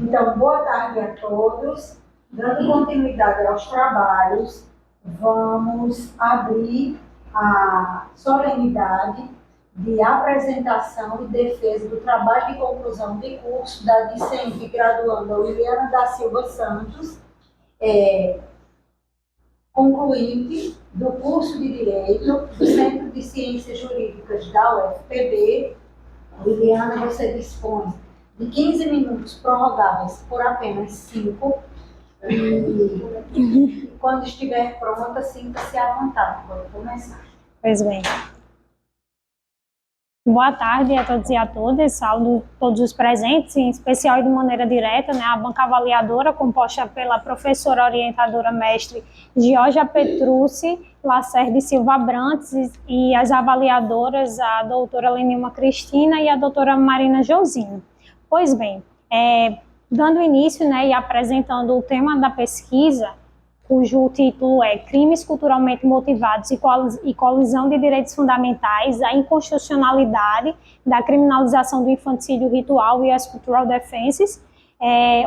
Então, boa tarde a todos. Dando continuidade aos trabalhos, vamos abrir a solenidade de apresentação e defesa do trabalho de conclusão de curso da discente graduanda Williana da Silva Santos, concluinte do curso de Direito do Centro de Ciências Jurídicas da UFPB. Williana, você dispõe de 15 minutos prorrogáveis por apenas 5. E quando estiver pronta, sinta-se à vontade. Pode começar. Pois bem. Boa tarde a todos e a todas. Saúdo todos os presentes, em especial e de maneira direta, a banca avaliadora, composta pela professora orientadora mestre Georgia Petrucci Lacerda Silva Abrantes e as avaliadoras, a doutora Lenilma Cristina e a doutora Marina Josino. Pois bem, dando início e apresentando o tema da pesquisa, cujo título é Crimes Culturalmente Motivados e Colisão de Direitos Fundamentais, a Inconstitucionalidade da Criminalização do Infanticídio Ritual e as Cultural Defenses,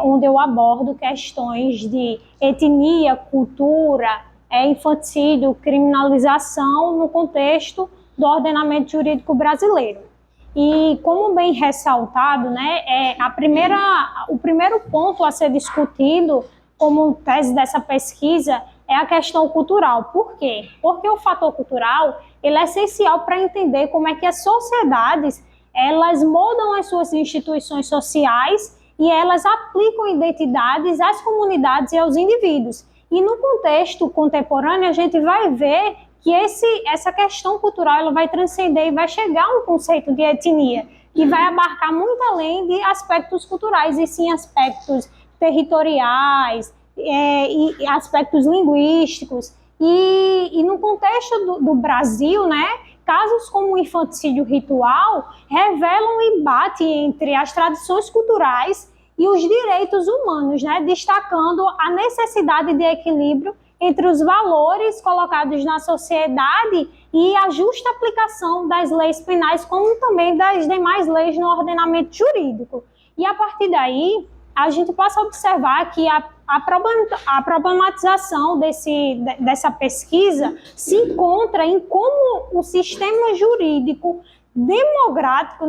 onde eu abordo questões de etnia, cultura, infanticídio, criminalização no contexto do ordenamento jurídico brasileiro. E como bem ressaltado, o primeiro ponto a ser discutido como tese dessa pesquisa é a questão cultural. Por quê? Porque o fator cultural ele é essencial para entender como é que as sociedades elas moldam as suas instituições sociais e elas aplicam identidades às comunidades e aos indivíduos. E no contexto contemporâneo a gente vai ver que essa questão cultural ela vai transcender e vai chegar a um conceito de etnia, que vai abarcar muito além de aspectos culturais, e sim aspectos territoriais e aspectos linguísticos. E no contexto do Brasil, casos como o infanticídio ritual revelam um embate entre as tradições culturais e os direitos humanos, destacando a necessidade de equilíbrio entre os valores colocados na sociedade e a justa aplicação das leis penais, como também das demais leis no ordenamento jurídico. E a partir daí, a gente passa a observar que a problematização dessa pesquisa se encontra em como o sistema jurídico democrático,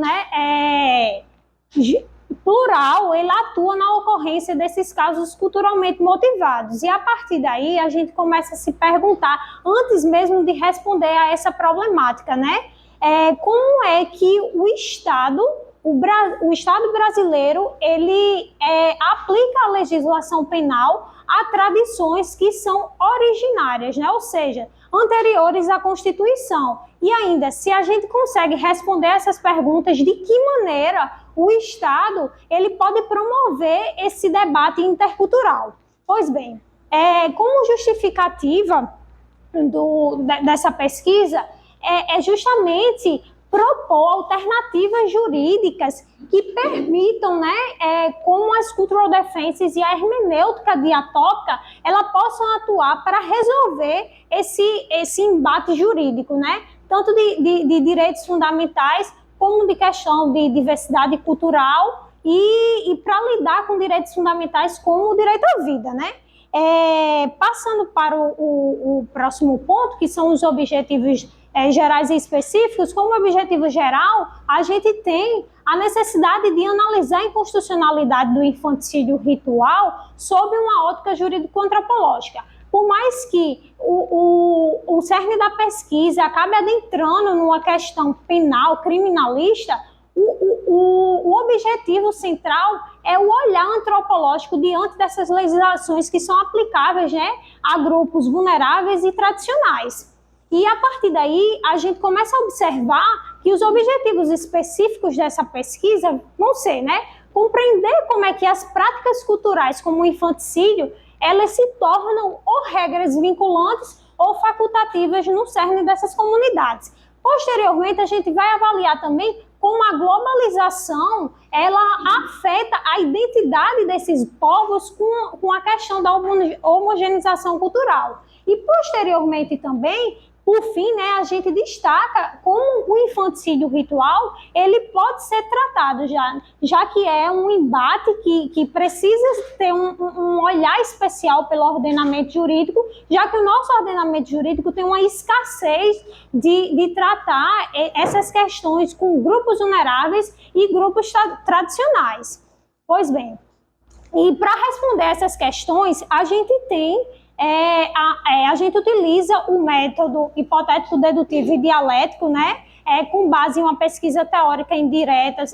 plural, ele atua na ocorrência desses casos culturalmente motivados. E a partir daí a gente começa a se perguntar, antes mesmo de responder a essa problemática, como é que o Estado brasileiro ele aplica a legislação penal a tradições que são originárias, ou seja, anteriores à Constituição. E ainda, se a gente consegue responder essas perguntas, de que maneira o Estado ele pode promover esse debate intercultural? Pois bem, como justificativa dessa pesquisa, é justamente propor alternativas jurídicas que permitam, como as cultural defenses e a hermenêutica diatópica, ela possam atuar para resolver esse embate jurídico, tanto de direitos fundamentais como de questão de diversidade cultural e para lidar com direitos fundamentais como o direito à vida, Passando para o próximo ponto, que são os objetivos gerais e específicos. Como objetivo geral, a gente tem a necessidade de analisar a inconstitucionalidade do infanticídio ritual sob uma ótica jurídico-antropológica. Por mais que o cerne da pesquisa acabe adentrando numa questão penal, criminalista, o objetivo central é o olhar antropológico diante dessas legislações que são aplicáveis a grupos vulneráveis e tradicionais. E a partir daí, a gente começa a observar que os objetivos específicos dessa pesquisa vão ser, compreender como é que as práticas culturais, como o infanticídio, elas se tornam ou regras vinculantes ou facultativas no cerne dessas comunidades. Posteriormente, a gente vai avaliar também como a globalização ela afeta a identidade desses povos com a questão da homogeneização cultural. E, posteriormente, também, Por fim, né, a gente destaca como o infanticídio ritual ele pode ser tratado, já que é um embate que precisa ter um olhar especial pelo ordenamento jurídico, já que o nosso ordenamento jurídico tem uma escassez de tratar essas questões com grupos vulneráveis e grupos tradicionais. Pois bem, e para responder essas questões, a gente a gente utiliza o método hipotético, dedutivo e dialético, né? Com base em uma pesquisa teórica indireta,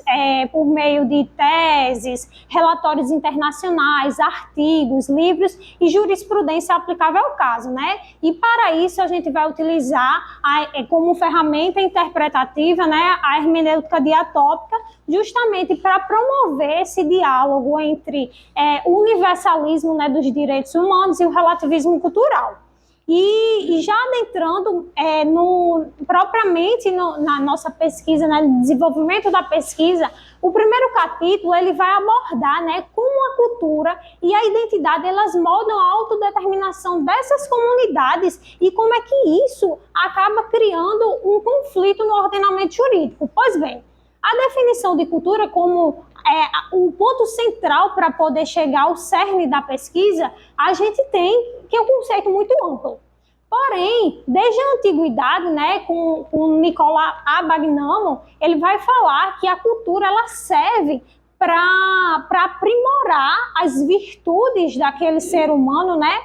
por meio de teses, relatórios internacionais, artigos, livros e jurisprudência aplicável ao caso, né? E para isso a gente vai utilizar como ferramenta interpretativa, né, a hermenêutica diatópica, justamente para promover esse diálogo entre o universalismo, né, dos direitos humanos e o relativismo cultural. E já adentrando propriamente na nossa pesquisa, né, no desenvolvimento da pesquisa, o primeiro capítulo ele vai abordar, né, como a cultura e a identidade elas moldam a autodeterminação dessas comunidades e como é que isso acaba criando um conflito no ordenamento jurídico. Pois bem, a definição de cultura como o ponto central para poder chegar ao cerne da pesquisa, a gente tem que é um conceito muito amplo. Porém, desde a antiguidade, né, com Nicolau Abagnano, ele vai falar que a cultura ela serve para aprimorar as virtudes daquele ser humano, né,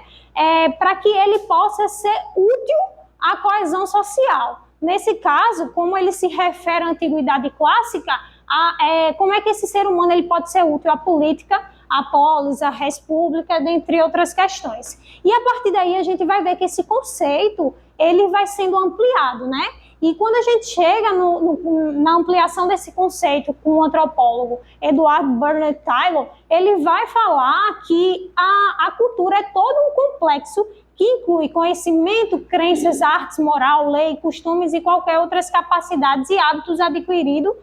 para que ele possa ser útil à coesão social. Nesse caso, como ele se refere à antiguidade clássica, como é que esse ser humano ele pode ser útil à política, à polis, à res pública, dentre outras questões. E a partir daí a gente vai ver que esse conceito ele vai sendo ampliado, né? E quando a gente chega na ampliação desse conceito com o antropólogo Edward Burnett Tylor, ele vai falar que a cultura é todo um complexo que inclui conhecimento, crenças, artes, moral, lei, costumes e qualquer outras capacidades e hábitos adquiridos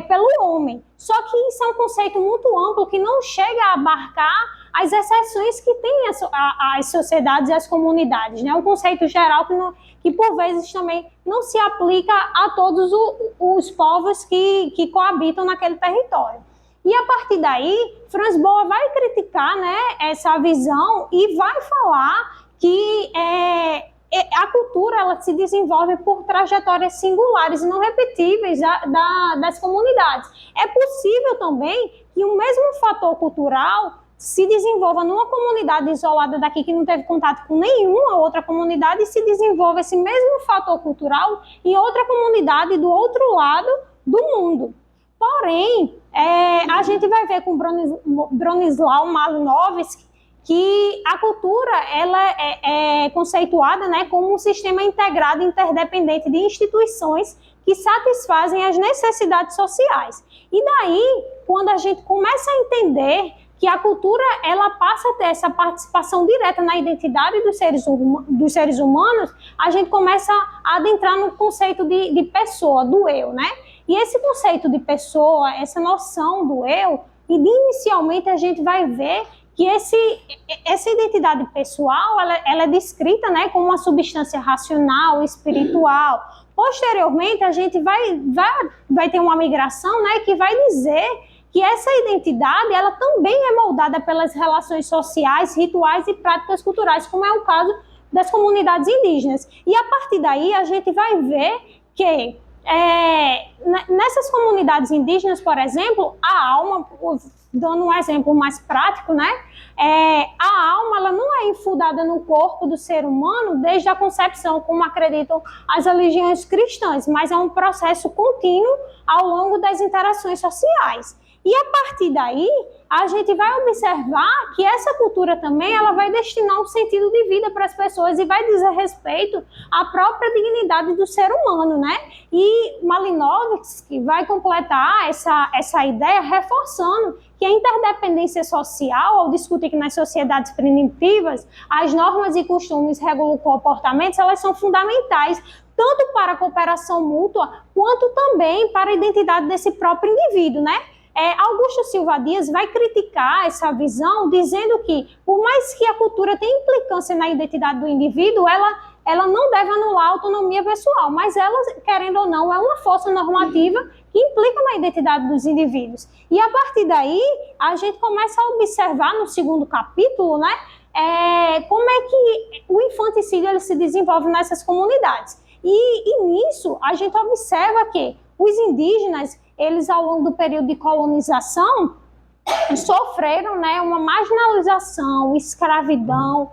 pelo homem. Só que isso é um conceito muito amplo que não chega a abarcar as exceções que têm as sociedades e as comunidades, né? Um conceito geral que por vezes também não se aplica a todos os povos que coabitam naquele território. E a partir daí, Franz Boas vai criticar, né, essa visão e vai falar que a cultura ela se desenvolve por trajetórias singulares e não repetíveis das comunidades. É possível também que o mesmo fator cultural se desenvolva numa comunidade isolada daqui que não teve contato com nenhuma outra comunidade e se desenvolva esse mesmo fator cultural em outra comunidade do outro lado do mundo. Porém, a gente vai ver com Bronislaw Malinowski que a cultura ela é conceituada, né, como um sistema integrado e interdependente de instituições que satisfazem as necessidades sociais. E daí, quando a gente começa a entender que a cultura ela passa a ter essa participação direta na identidade dos seres humanos, a gente começa a adentrar no conceito de pessoa, do eu, né? E esse conceito de pessoa, essa noção do eu, inicialmente a gente vai ver que essa identidade pessoal ela é descrita, né, como uma substância racional, espiritual. Posteriormente, a gente vai ter uma migração, né, que vai dizer que essa identidade ela também é moldada pelas relações sociais, rituais e práticas culturais, como é o caso das comunidades indígenas. E a partir daí a gente vai ver que nessas comunidades indígenas, por exemplo, a alma, dando um exemplo mais prático, né? A alma ela não é infundada no corpo do ser humano desde a concepção, como acreditam as religiões cristãs, mas é um processo contínuo ao longo das interações sociais. E a partir daí, a gente vai observar que essa cultura também ela vai destinar um sentido de vida para as pessoas e vai dizer respeito à própria dignidade do ser humano, né? E Malinowski vai completar essa ideia reforçando que a interdependência social, ao discutir que nas sociedades primitivas as normas e costumes regulam comportamentos, elas são fundamentais tanto para a cooperação mútua quanto também para a identidade desse próprio indivíduo, né? Augusto Silva Dias vai criticar essa visão, dizendo que, por mais que a cultura tenha implicância na identidade do indivíduo, ela ela não deve anular a autonomia pessoal, mas ela, querendo ou não, é uma força normativa que implica na identidade dos indivíduos. E a partir daí, a gente começa a observar no segundo capítulo, né, como é que o infanticídio ele se desenvolve nessas comunidades. E nisso, a gente observa que os indígenas, eles ao longo do período de colonização, sofreram, né, uma marginalização, escravidão,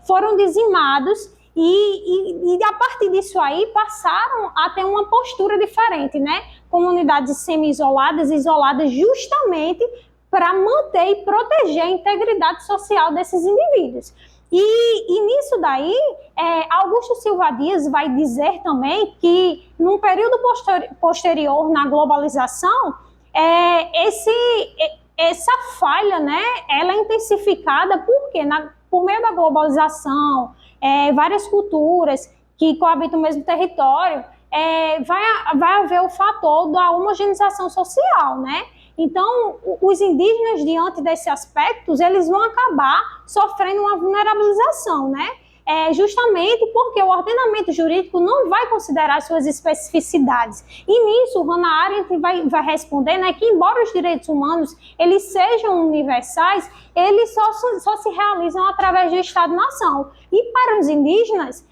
foram dizimados e a partir disso aí passaram a ter uma postura diferente, né? Comunidades semi-isoladas, isoladas justamente para manter e proteger a integridade social desses indivíduos. E nisso daí, Augusto Silva Dias vai dizer também que num período posterior na globalização, essa falha, né, ela é intensificada porque por meio da globalização, várias culturas que coabitam o mesmo território, vai haver o fator da homogeneização social, né? Então, os indígenas, diante desses aspectos, eles vão acabar sofrendo uma vulnerabilização, né? Justamente porque o ordenamento jurídico não vai considerar suas especificidades. E nisso, Hannah Arendt vai responder, né, que embora os direitos humanos eles sejam universais, eles só se realizam através do Estado-nação. E para os indígenas,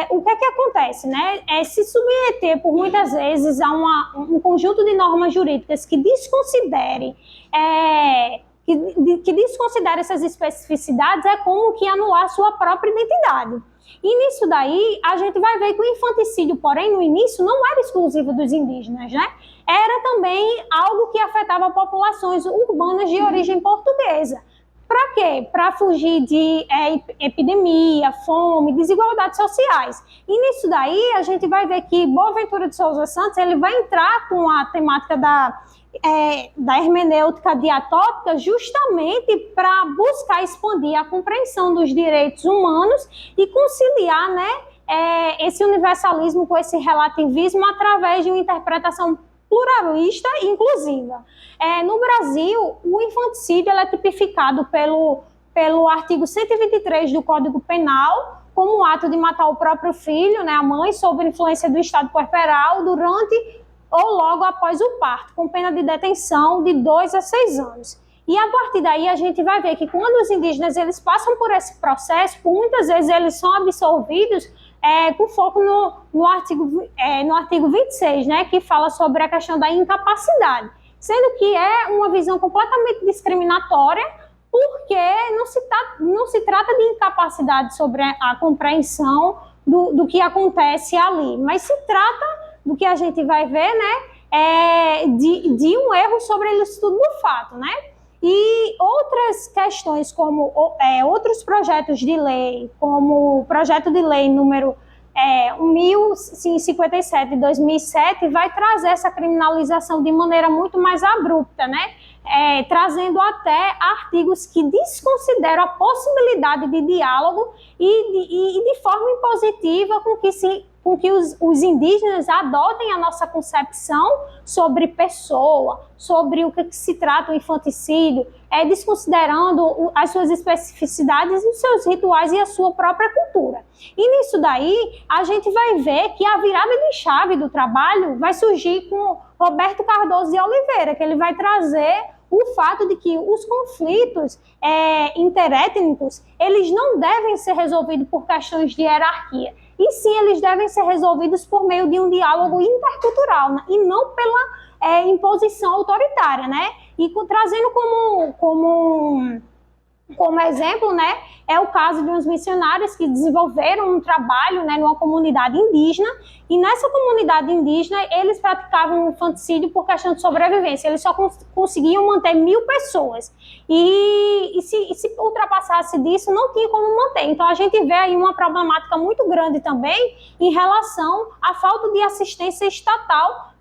o que é que acontece, né? Se submeter por muitas vezes a um conjunto de normas jurídicas que desconsiderem essas especificidades é como que anular sua própria identidade. E nisso daí, a gente vai ver que o infanticídio, porém, no início, não era exclusivo dos indígenas, né? Era também algo que afetava populações urbanas de origem portuguesa. Para quê? Para fugir de epidemia, fome, desigualdades sociais. E nisso daí, a gente vai ver que Boaventura de Souza Santos ele vai entrar com a temática da hermenêutica diatópica justamente para buscar expandir a compreensão dos direitos humanos e conciliar, né, esse universalismo com esse relativismo através de uma interpretação pluralista e inclusiva. No Brasil, o infanticídio é tipificado pelo artigo 123 do Código Penal como o ato de matar o próprio filho, né, a mãe, sob influência do estado puerperal durante ou logo após o parto, com pena de detenção de 2 a 6 anos. E a partir daí a gente vai ver que quando os indígenas eles passam por esse processo, por muitas vezes eles são absorvidos com foco no artigo 26, né, que fala sobre a questão da incapacidade, sendo que é uma visão completamente discriminatória, porque não se trata de incapacidade sobre a compreensão do que acontece ali, mas se trata do que a gente vai ver, né, de um erro sobre o estudo do fato, né? E outras questões, como outros projetos de lei, como o projeto de lei número 1057 de 2007, vai trazer essa criminalização de maneira muito mais abrupta, né? Trazendo até artigos que desconsideram a possibilidade de diálogo e de forma impositiva com que os indígenas adotem a nossa concepção sobre pessoa, sobre o que se trata o infanticídio, desconsiderando as suas especificidades, os seus rituais e a sua própria cultura. E nisso daí, a gente vai ver que a virada de chave do trabalho vai surgir com Roberto Cardoso de Oliveira, que ele vai trazer o fato de que os conflitos interétnicos, eles não devem ser resolvidos por questões de hierarquia, e sim eles devem ser resolvidos por meio de um diálogo intercultural, né? E não pela imposição autoritária, né? E trazendo como exemplo, né, é o caso de uns missionários que desenvolveram um trabalho, né, numa comunidade indígena, e nessa comunidade indígena eles praticavam um infanticídio por questão de sobrevivência, eles só conseguiam manter 1.000 pessoas, e se ultrapassasse disso não tinha como manter. Então a gente vê aí uma problemática muito grande também em relação à falta de assistência estatal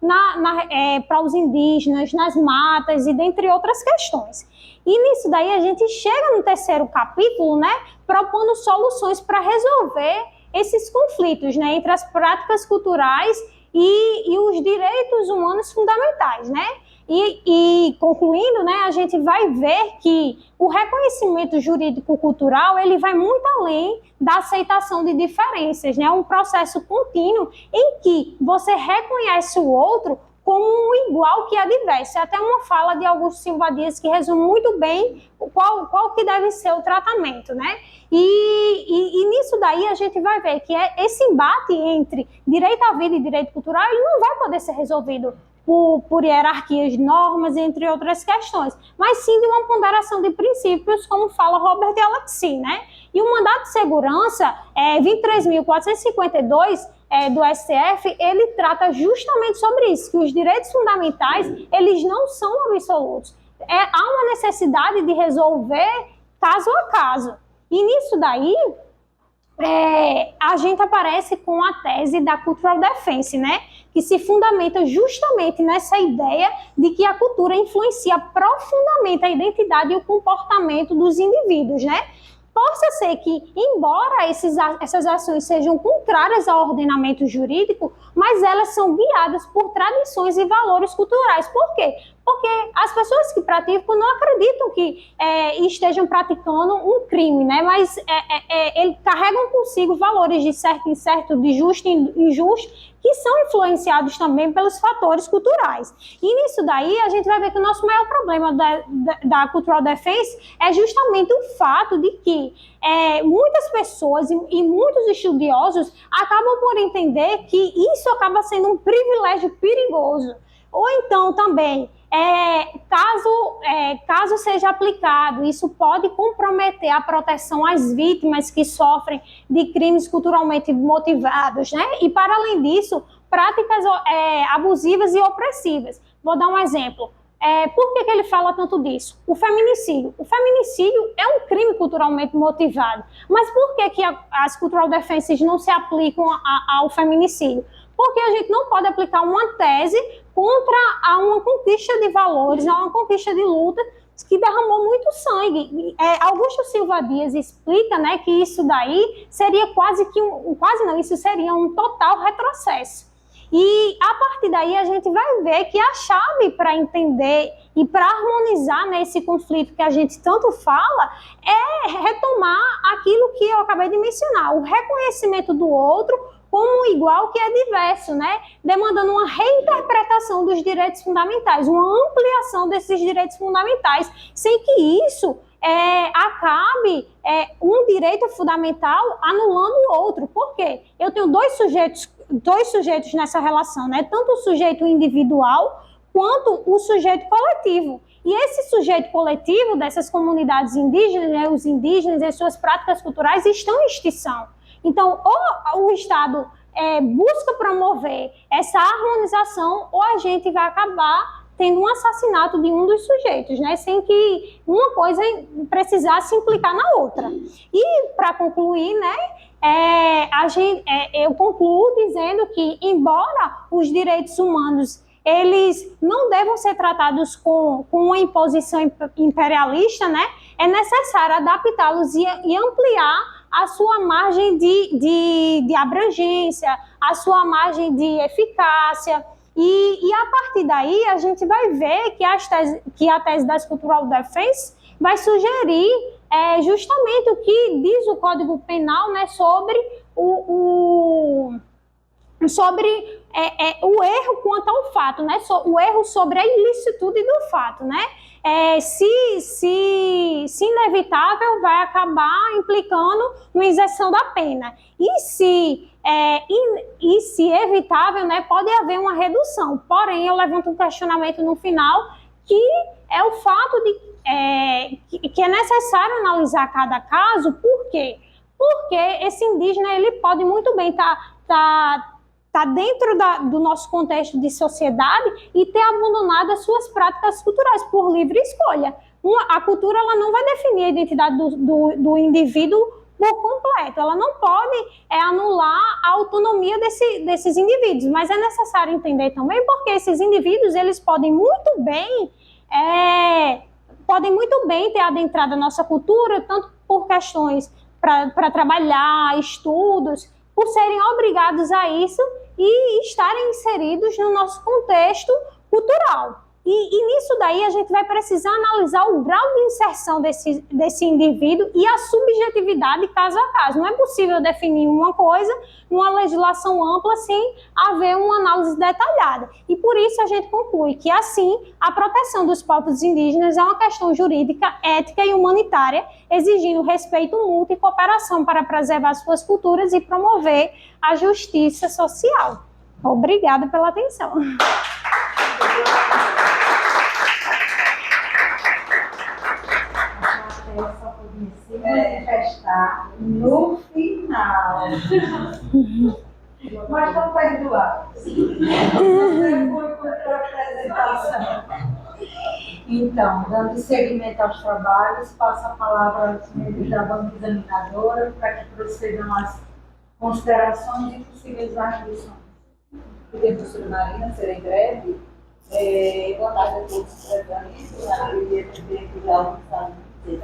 para os indígenas, nas matas e dentre outras questões. E nisso daí a gente chega no terceiro capítulo, né, propondo soluções para resolver esses conflitos, né, entre as práticas culturais e os direitos humanos fundamentais, né? E concluindo, né, a gente vai ver que o reconhecimento jurídico-cultural ele vai muito além da aceitação de diferenças, né? É um processo contínuo em que você reconhece o outro como um igual que é diverso. É até uma fala de Augusto Silva Dias que resume muito bem qual que deve ser o tratamento, né? E nisso daí a gente vai ver que esse embate entre direito à vida e direito cultural ele não vai poder ser resolvido por hierarquias, normas, entre outras questões, mas sim de uma ponderação de princípios, como fala Robert Alexis, né? E o mandato de segurança 23.452 do STF, ele trata justamente sobre isso, que os direitos fundamentais, eles não são absolutos. Há uma necessidade de resolver caso a caso. E nisso daí, a gente aparece com a tese da cultural defense, né? Que se fundamenta justamente nessa ideia de que a cultura influencia profundamente a identidade e o comportamento dos indivíduos, né? Possa ser que, embora essas ações sejam contrárias ao ordenamento jurídico, mas elas são guiadas por tradições e valores culturais. Por quê? Porque as pessoas que praticam não acreditam que estejam praticando um crime, né? Mas eles carregam consigo valores de certo e incerto, de justo e injusto, que são influenciados também pelos fatores culturais. E nisso daí a gente vai ver que o nosso maior problema da cultural defense é justamente o fato de que muitas pessoas e muitos estudiosos acabam por entender que isso acaba sendo um privilégio perigoso. Ou então também, caso seja aplicado, isso pode comprometer a proteção às vítimas que sofrem de crimes culturalmente motivados, né? E para além disso, práticas abusivas e opressivas. Vou dar um exemplo. Por que ele fala tanto disso? O feminicídio. O feminicídio é um crime culturalmente motivado. Mas por que as cultural defenses não se aplicam ao feminicídio? Porque a gente não pode aplicar uma tese contra uma conquista de valores, a uma conquista de luta que derramou muito sangue. Augusto Silva Dias explica, né, que isso daí seria isso seria um total retrocesso. E a partir daí a gente vai ver que a chave para entender e para harmonizar nesse conflito que a gente tanto fala é retomar aquilo que eu acabei de mencionar, o reconhecimento do outro como um igual que é diverso, né? Demandando uma reinterpretação dos direitos fundamentais, uma ampliação desses direitos fundamentais, sem que isso acabe um direito fundamental anulando o outro. Por quê? Eu tenho dois sujeitos nessa relação, né? Tanto o sujeito individual quanto o sujeito coletivo. E esse sujeito coletivo dessas comunidades indígenas, né, os indígenas e suas práticas culturais estão em extinção. Então, ou o Estado busca promover essa harmonização, ou a gente vai acabar tendo um assassinato de um dos sujeitos, né? Sem que uma coisa precisasse implicar na outra. E, para concluir, né, eu concluo dizendo que, embora os direitos humanos eles não devam ser tratados com uma imposição imperialista, né? É necessário adaptá-los e ampliar a sua margem de abrangência, a sua margem de eficácia. E a partir daí, a gente vai ver que a tese das cultural defense vai sugerir justamente o que diz o Código Penal, né, sobre o erro quanto ao fato, né? O erro sobre a ilicitude do fato, né? Se inevitável, vai acabar implicando uma isenção da pena. E se evitável, né, pode haver uma redução. Porém, eu levanto um questionamento no final, que é o fato de que é necessário analisar cada caso. Por quê? Porque esse indígena ele pode muito bem tá dentro do nosso contexto de sociedade e ter abandonado as suas práticas culturais por livre escolha. A cultura ela não vai definir a identidade do indivíduo por completo, ela não pode anular a autonomia desses indivíduos, mas é necessário entender também porque esses indivíduos eles podem muito bem ter adentrado a nossa cultura, tanto por questões para trabalhar, estudos, por serem obrigados a isso e estarem inseridos no nosso contexto cultural. E nisso daí a gente vai precisar analisar o grau de inserção desse indivíduo e a subjetividade caso a caso. Não é possível definir uma coisa numa legislação ampla sem haver uma análise detalhada. E por isso a gente conclui que, assim, a proteção dos povos indígenas é uma questão jurídica, ética e humanitária, exigindo respeito mútuo e cooperação para preservar suas culturas e promover a justiça social. Obrigada pela atenção. Eu só podia se manifestar no final. Mas estão perdoados. Você foi por apresentação. Então, dando seguimento aos trabalhos, passo a palavra aos membros da banca examinadora para que procedam as considerações e possíveis arguições. Queria, professora Marina, serei breve. Boa tarde a todos os presentes. Eu queria dizer que já almoçaram. Me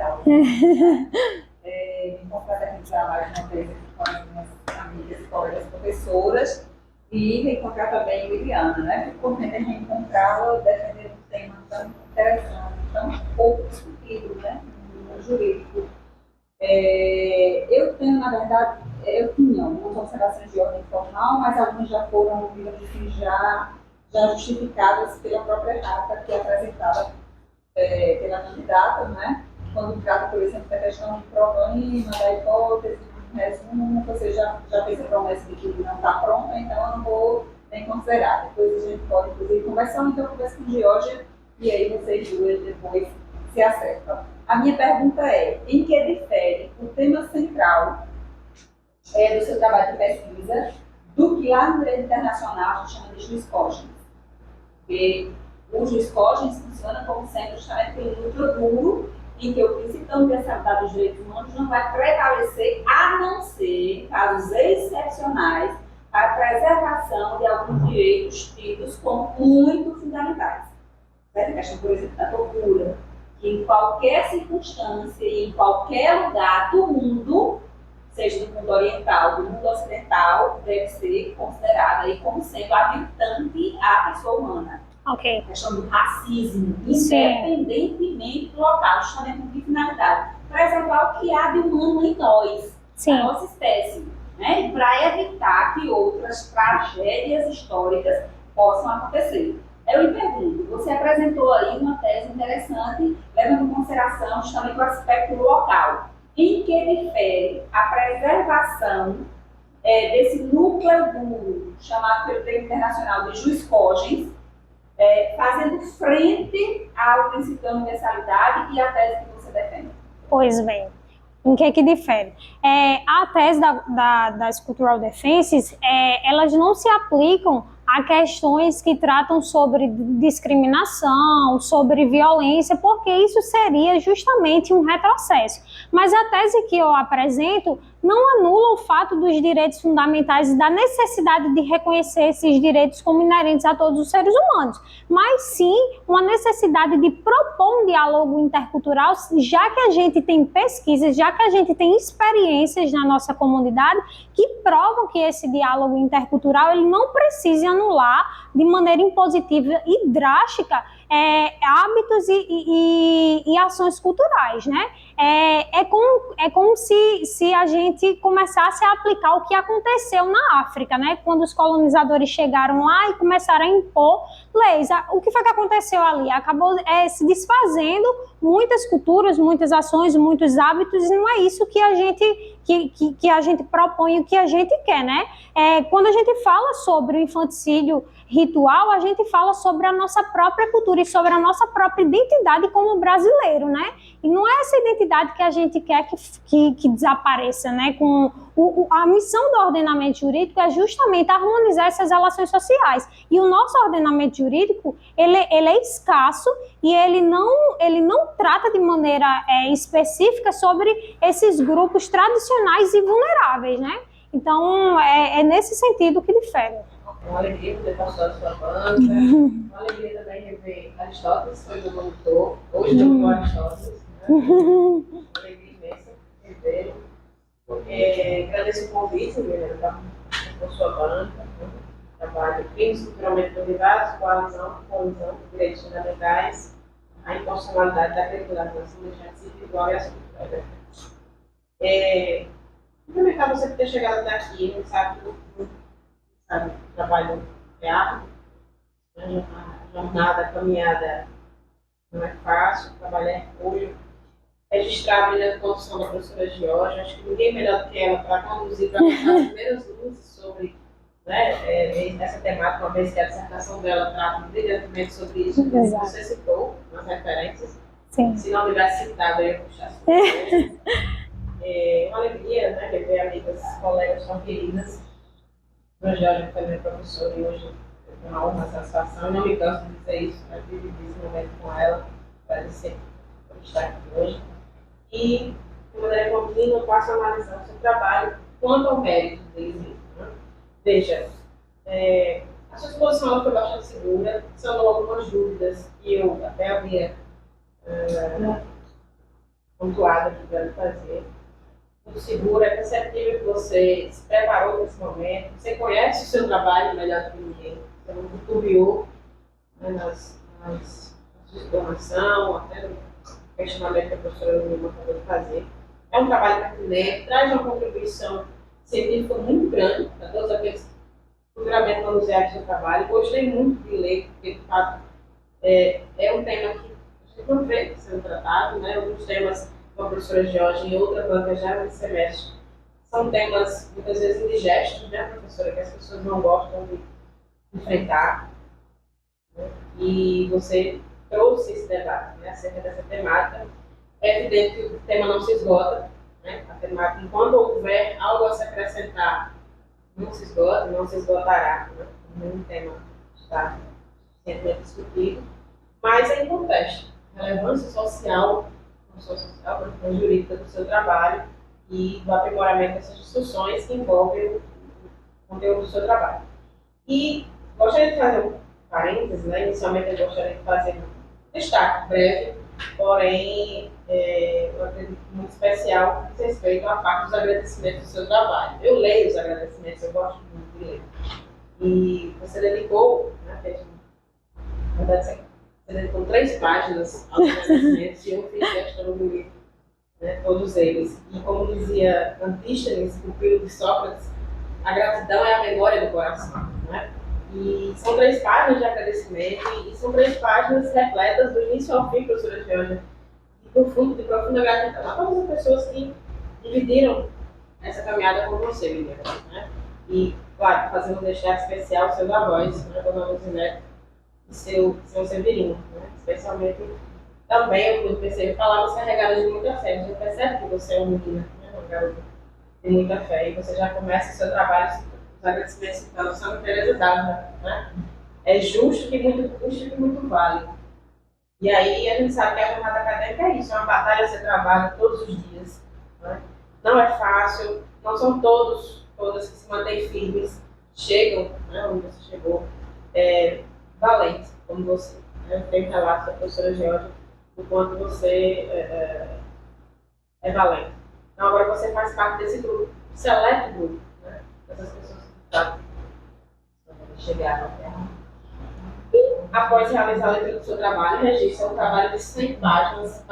confraternizar mais uma vez com as minhas amigas, colegas professoras e reencontrar também Liliana, né? Fico contente em reencontrá-la e defender um tema tão interessante, tão pouco discutido, né? No jurídico. Eu tenho, na verdade, algumas observações de ordem formal, mas algumas já foram, digamos assim, já justificadas pela própria carta que é apresentada pela candidata, né? Quando trata, por exemplo, da questão do problema, da hipótese, do resumo, você já fez a promessa de que não está pronta, então eu não vou nem considerar. Depois a gente pode, inclusive, conversar, então eu converso com o Georgia e aí vocês duas depois se acertam. A minha pergunta é, em que difere o tema central do seu trabalho de pesquisa do que lá no direito internacional a gente chama de juiz cogens? Porque o juiz cogens funciona como sendo justamente pelo núcleo duro em que o princípio da universalidade dos direitos humanos não vai prevalecer, a não ser em casos excepcionais, a preservação de alguns direitos tidos como muito fundamentais. Certo? A questão, por exemplo, da tortura, que em qualquer circunstância e em qualquer lugar do mundo, seja do mundo oriental, do mundo ocidental, deve ser considerada aí como sendo habilitante à pessoa humana. Ok. A questão do racismo, independentemente do local, justamente com que finalidade? Preservar o que há de humano em nós, a nossa espécie, né? E para evitar que outras tragédias históricas possam acontecer. Eu lhe pergunto, você apresentou aí uma tese interessante, levando em consideração justamente o aspecto local. Em que difere a preservação desse núcleo duro, chamado pelo termo internacional de juiz cogens, fazendo frente ao princípio da universalidade e à tese que você defende? Pois bem, em que difere? A tese das Cultural Defenses, elas não se aplicam a questões que tratam sobre discriminação, sobre violência, porque isso seria justamente um retrocesso. Mas a tese que eu apresento não anula o fato dos direitos fundamentais e da necessidade de reconhecer esses direitos como inerentes a todos os seres humanos, mas sim uma necessidade de propor um diálogo intercultural, já que a gente tem pesquisas, já que a gente tem experiências na nossa comunidade que provam que esse diálogo intercultural ele não precisa anular de maneira impositiva e drástica hábitos e ações culturais, né? É como se a gente começasse a aplicar o que aconteceu na África, né? Quando os colonizadores chegaram lá e começaram a impor leis. O que foi que aconteceu ali? Acabou se desfazendo muitas culturas, muitas ações, muitos hábitos, e não é isso que a gente propõe, o que a gente quer, né? Quando a gente fala sobre o infanticídio ritual, a gente fala sobre a nossa própria cultura e sobre a nossa própria identidade como brasileiro, né? E não é essa identidade que a gente quer que desapareça, né? A missão do ordenamento jurídico é justamente harmonizar essas relações sociais. E o nosso ordenamento jurídico, ele é escasso e ele não trata de maneira específica sobre esses grupos tradicionais e vulneráveis, né? Então, é nesse sentido que difere. Uma alegria poder participar da sua banca, uma alegria também rever Aristóteles, foi do monitor, hoje eu vou Aristóteles, né? Uma alegria imensa rever. Agradeço o convite, Guilherme, para sua banca, trabalho, crimes culturalmente motivados, colisão, direitos fundamentais, a inconstitucionalidade da criminalização do exercício individual e as culturas. Cumprimentar você por ter chegado até aqui, a gente sabe que o trabalho é árduo, né? A jornada, a caminhada não é fácil, o trabalho é hercúleo. Registrar a brilhante condução da professora Georgia, acho que ninguém melhor do que ela para conduzir, para passar as primeiras luzes sobre, né, essa temática, uma vez que a dissertação dela trata brilhantemente sobre isso. Exato. Você citou nas referências. Sim. Se não tivesse citado, eu ia puxar as coisas. É uma alegria, né, rever amigas, colegas tão queridas. A Georgia foi minha professora e hoje eu tenho uma honra, uma satisfação. Eu não me canso de dizer isso, né, vivi esse momento com ela, agradecer por estar aqui hoje. E, de maneira contínua, eu passo a analisar o seu trabalho quanto ao mérito dele. Né? Veja, a sua exposição ela foi bastante segura, são algumas dúvidas que eu até havia pontuado aqui para fazer. Muito segura, é perceptível que você se preparou nesse momento, você conhece o seu trabalho melhor do que ninguém, você não titubeou, né, nas de formação, até no questionamento que a professora Lima acabou de fazer. É um trabalho pertinente, traz uma contribuição científica muito grande para todos aqueles que futuramente vão usar o seu trabalho. Gostei muito de ler, porque, de fato, é um tema que a gente não vê sendo tratado, né? Alguns temas, como a professora Jorge e outra banca já nesse semestre, são temas, muitas vezes, indigestos, né, professora, que as pessoas não gostam de enfrentar. Né? E você trouxe esse debate, né, acerca dessa temática. É evidente que o tema não se esgota, né? A temática, enquanto houver algo a se acrescentar, não se esgota, não se esgotará. Né? Nenhum tema está suficientemente discutido, mas é importante a relevância social, não só social, mas também jurídica do seu trabalho e do aprimoramento dessas discussões que envolvem o conteúdo do seu trabalho. E gostaria de fazer um parênteses, né? Inicialmente eu gostaria de fazer um destaque breve, porém eu acredito muito especial que diz respeito à parte dos agradecimentos do seu trabalho. Eu leio os agradecimentos, eu gosto muito de ler. E você dedicou, né, na verdade, você dedicou 3 páginas aos agradecimentos e eu fiz questão de ler, né, todos eles. E como dizia Antístenes, o filho de Sócrates, a gratidão é a memória do coração. Né? E são 3 páginas de agradecimento e são 3 páginas repletas do início ao fim, professora Georgia, de profunda gratidão a todas as pessoas que dividiram essa caminhada com você, Liliana. Né? E, claro, fazendo um destaque especial aos seus avós, né, Dona Luzinete e seu Severino, né? Especialmente também eu pude perceber palavras carregadas de muita fé. Você percebe que você é uma menina, né, uma garota de muita fé, e você já começa o seu trabalho, os agradecimentos citando Santa Teresa d'Ávila, né? É justo que muito custa e que muito vale. E aí a gente sabe que a jornada acadêmica é isso, é uma batalha que você trabalha todos os dias. Né? Não é fácil, não são todas que se mantêm firmes, chegam, né, onde você chegou, valentes, como você. Né? Tem relatos da professora Georgia do quanto você é valente. Então agora você faz parte desse grupo, seleto grupo, né? Dessas pessoas que estão chegar na Terra. E após realizar a leitura do seu trabalho, registra um trabalho de 100 páginas,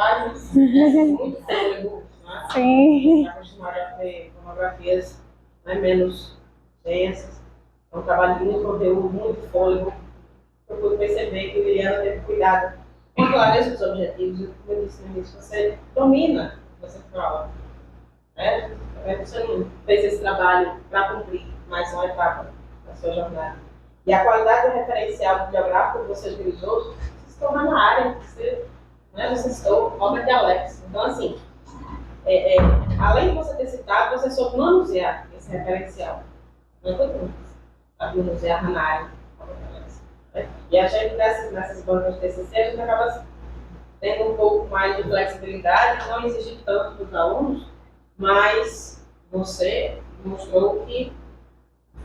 muito fôlego, né? Sim. Está acostumado a ver monografias, né, menos densas. É um trabalho de muito conteúdo, muito fôlego. Eu pude perceber que Liliana teve cuidado com a clareza dos objetivos. E como eu disse no início, você domina o que você fala. Né? Você não fez esse trabalho para cumprir mais uma etapa da sua jornada. E a qualidade do referencial bibliográfico que você utilizou se torna na área, você citou obra de Alex. Então, assim, além de você ter citado, você soube manusear esse referencial. Não é todo mundo sabe manusear na área. E a gente, nessas bancas de TCC, a gente acaba tendo um pouco mais de flexibilidade, não exigir tanto dos alunos, mas você mostrou que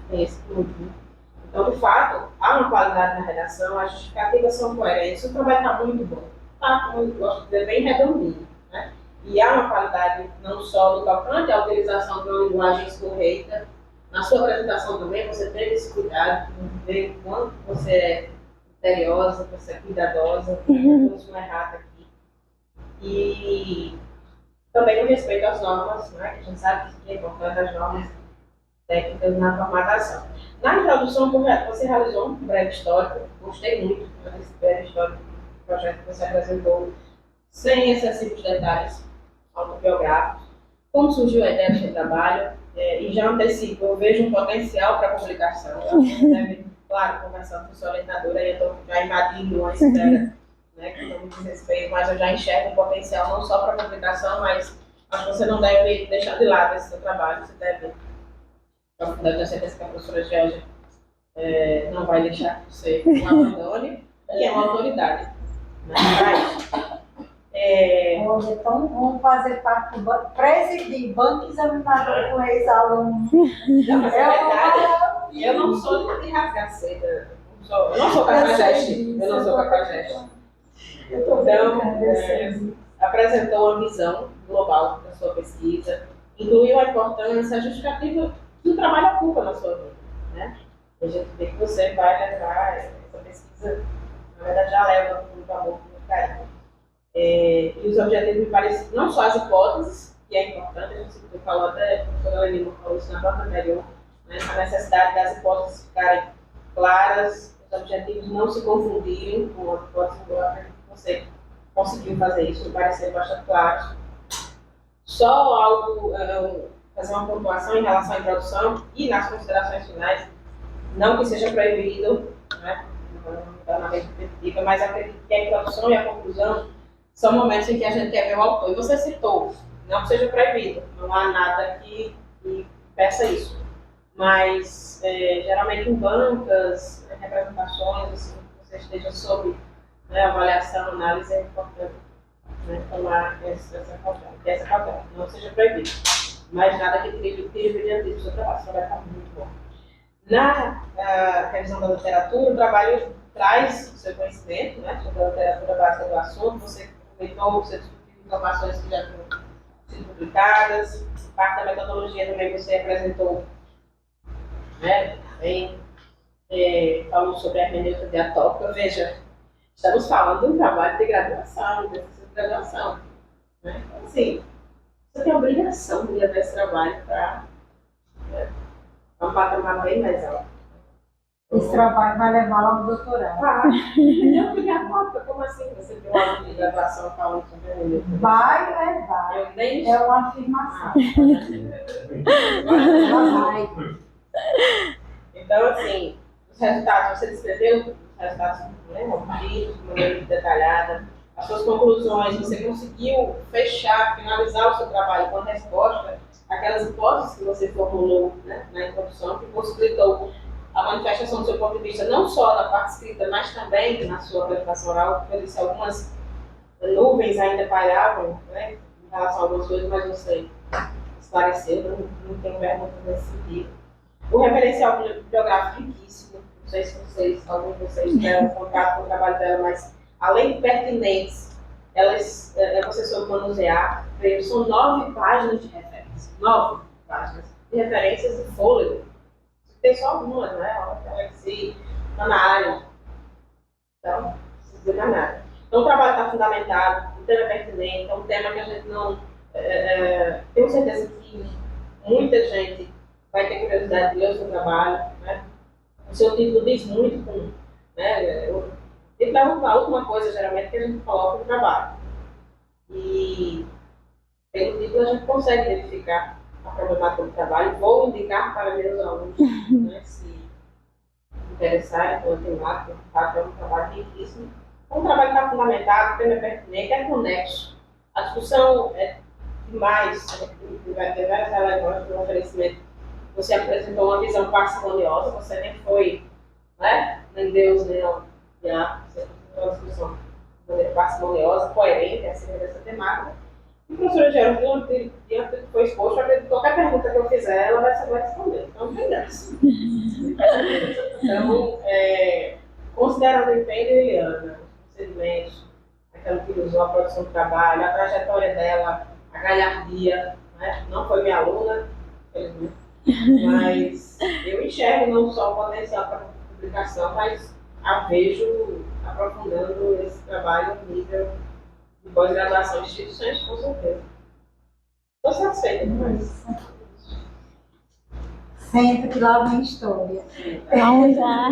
tem esse tudo. Então, de fato, há uma qualidade na redação, as justificativas são coerentes, o trabalho está muito bom. Está, como eu gosto de dizer, bem redondinho. Né? E há uma qualidade não só do tocante à utilização de uma linguagem escorreita, Na sua apresentação também, você teve esse cuidado de ver o quanto você é criteriosa, você é cuidadosa, vamos não errar aqui. E também no respeito às normas, né, que a gente sabe que é importante as normas técnicas na formatação. Na introdução, você realizou um breve histórico, gostei muito desse breve histórico do projeto que você apresentou, sem excessivos detalhes autobiográficos. Como surgiu a ideia do seu trabalho? E já antecipo, eu vejo um potencial para publicação. Eu acho que deve, claro, conversando com sua orientadora, eu estou já invadindo uma esfera, né, que não me diz respeito, mas eu já enxergo um potencial não só para publicação, mas acho que você não deve deixar de lado esse seu trabalho, você deve ter certeza que a professora Georgia não vai deixar que você o abandone, e é uma autoridade. Né, Hoje é tão bom fazer parte do banco, presidir banco examinador com ex-aluno. Não, mas é verdade. Eu não sou de rasgar seda. Eu não sou cafajeste. Eu não sou cafajeste. Então, apresentou uma visão global da sua pesquisa, incluiu a importância, a justificativa que o trabalho ocupa na sua vida. Né? A gente vê que você vai levar essa pesquisa, na verdade já leva com muito amor, com muito carinho. E os objetivos me parecem, não só as hipóteses, que é importante, a gente falou até, a professora Lenima falou isso na prova anterior, né, a necessidade das hipóteses ficarem claras, os objetivos não se confundirem com as hipóteses, eu acredito que você conseguiu fazer isso, me pareceram bastante claros. Só algo, fazer uma pontuação em relação à introdução e nas considerações finais, não que seja proibido, né, na perspectiva, mas acredito que a introdução e a conclusão são momentos em que a gente quer ver o autor. E você citou, não que seja proibido, não há nada que peça isso. Mas, geralmente em bancas, representações, assim, que você esteja sob, né, avaliação, análise, é importante, né, tomar essa cautela, não seja proibido. Mas nada que tire brilhante do seu trabalho, vai estar muito bom. Na revisão da literatura, o trabalho traz o seu conhecimento, né, sobre a literatura básica do assunto, você comentou, você discutiu informações que já tinham sido publicadas, parte da metodologia também você apresentou, né, também falou sobre a hermenêutica diatópica. Veja, estamos falando de um trabalho de graduação, de graduação, né? Então, assim, você tem a obrigação de levar esse trabalho para um patamar bem mais alto. Esse trabalho vai levar lá no doutorado. Eu fiquei atópica, como assim? Você tem uma aula de graduação falando sobre hermenêutica? Vai levar. Eu nem... É uma afirmação. Vai. Então, assim, os resultados, você descreveu os resultados, né, de maneira muito detalhada, as suas conclusões, você conseguiu fechar, finalizar o seu trabalho com a resposta àquelas hipóteses que você formulou, né, na introdução, que possibilitou a manifestação do seu ponto de vista, não só na parte escrita, mas também na sua apresentação oral, porque eu disse algumas nuvens ainda pairavam, né, em relação a algumas coisas, mas você esclareceu, não tenho perguntas nesse sentido. O referencial biográfico riquíssimo, não sei se alguns de vocês tiveram contato com o trabalho dela, mas além de pertinentes, você soube manusear. São 9 páginas de referência, 9 páginas de referências e fôlego. Tem só algumas, né? Alexi, Anário. Então, não precisa de nada. Então, o trabalho está fundamentado, o tema é pertinente, é um tema que a gente não. Tenho certeza que muita gente vai ter curiosidade de ler o seu trabalho, né? O seu título diz muito, né? E a última coisa, geralmente, que a gente coloca no trabalho. E pelo título a gente consegue identificar a problemática do trabalho. Vou indicar para meus alunos, né, se interessarem pela temática, é um trabalho riquíssimo. O trabalho está fundamentado, o tema é pertinente, é conexo. A discussão é demais, vai ter várias relevâncias no oferecimento. Você apresentou uma visão parcimoniosa, você nem foi, né, nem Deus, nem já, você apresentou uma discussão de maneira parcimoniosa, coerente acerca dessa temática. E a professora Geraldo, diante do que foi exposto, eu acredito que qualquer pergunta que eu fizer, ela vai saber responder. Então, não tem dessa. Então, considerando o empenho de Liliana, os procedimentos, aquilo que usou a produção do trabalho, a trajetória dela, a galhardia, né? Não foi minha aluna, infelizmente, Mas eu enxergo não só o potencial para publicação, mas a vejo aprofundando esse trabalho no nível de pós-graduação em instituições, com certeza. Estou satisfeita com isso. Senta que lá vem história. Vamos lá.